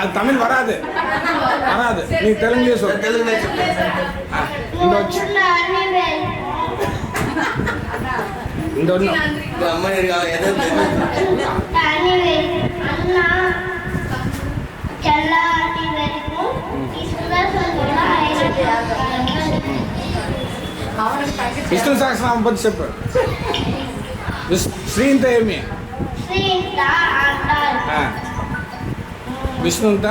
அது தமிழ் வராது வராது. நீ தெலுங்குலேயே சொல்லு. தெலுங்குலே சொல்லு. இந்த ஒன்று அம்மா எது విష్ణు సహస్రనామం పది చెప్పు. శ్రీంత ఏమి విష్ణుంత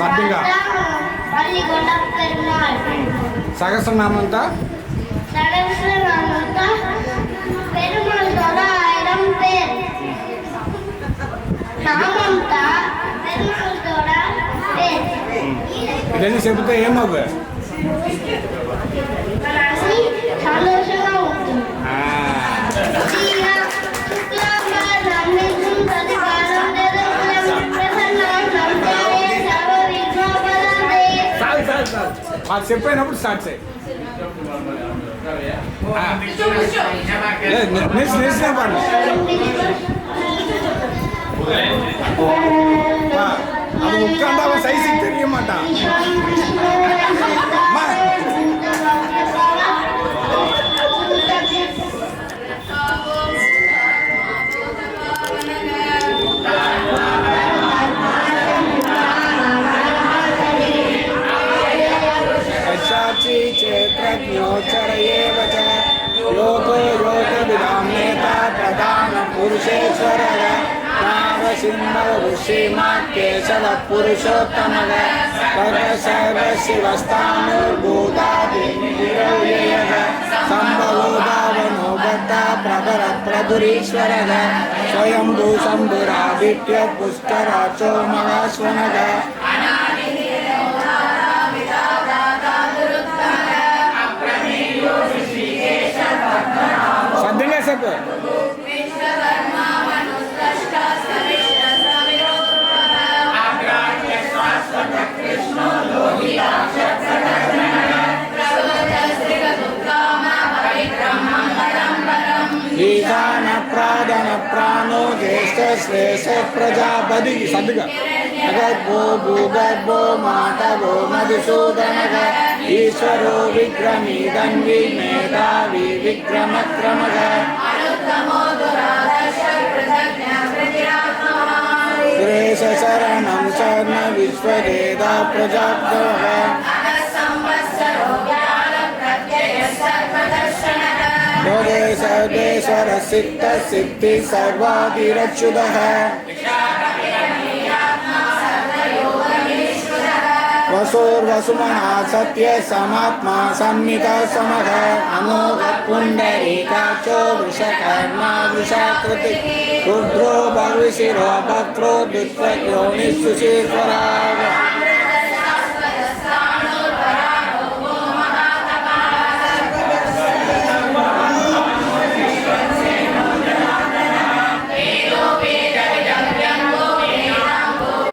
సత్యంగా సహస్రనామం అంతా ఇవన్నీ చెబితే ఏమవు అది చెప్పినప్పుడు స్టార్ట్ చేయి. నిలిచిన పాడు அது உட்காந்து அவன் சைஸுக்கு தெரிய மாட்டான். क्षेत्रज्ञोचरयेव च लोको लोकविदां नेता प्रधानपुरुषेश्वरः नारसिंहो ऋषिमाकेशवः पुरुषोत्तमः सर्वशिवस्तानुर्भूतादिनिरव्ययः सम्भवो भावनो भक्ता प्रभरप्रभुरीश्वरः स्वयंभू शम्भुरादित्य पुष्कराचो महास्वनः सद्यंगा सब ईशान प्रादन प्राणो ज्येष्ठ श्रेष्ठ प्रजापति सद्गा अगर्भो भूगर्भो मातवो मधुसूदनः ईश्वरो विक्रमीदन्वी मेधावी विक्रमक्रमः सुरेश शरणं शरण विश्ववेदा प्रजापतयः योगेश्वर सिद्ध सिद्धि सर्वाधिरच्युतः वसुर्वसुमना सत्य समात्मा संहित समः अमोघ पुंडरीकाक्षो वृषकर्मा वृषाकृति रुद्रो भविशिरो भक्त्रो विश्वयोनिः सुशीश्वरः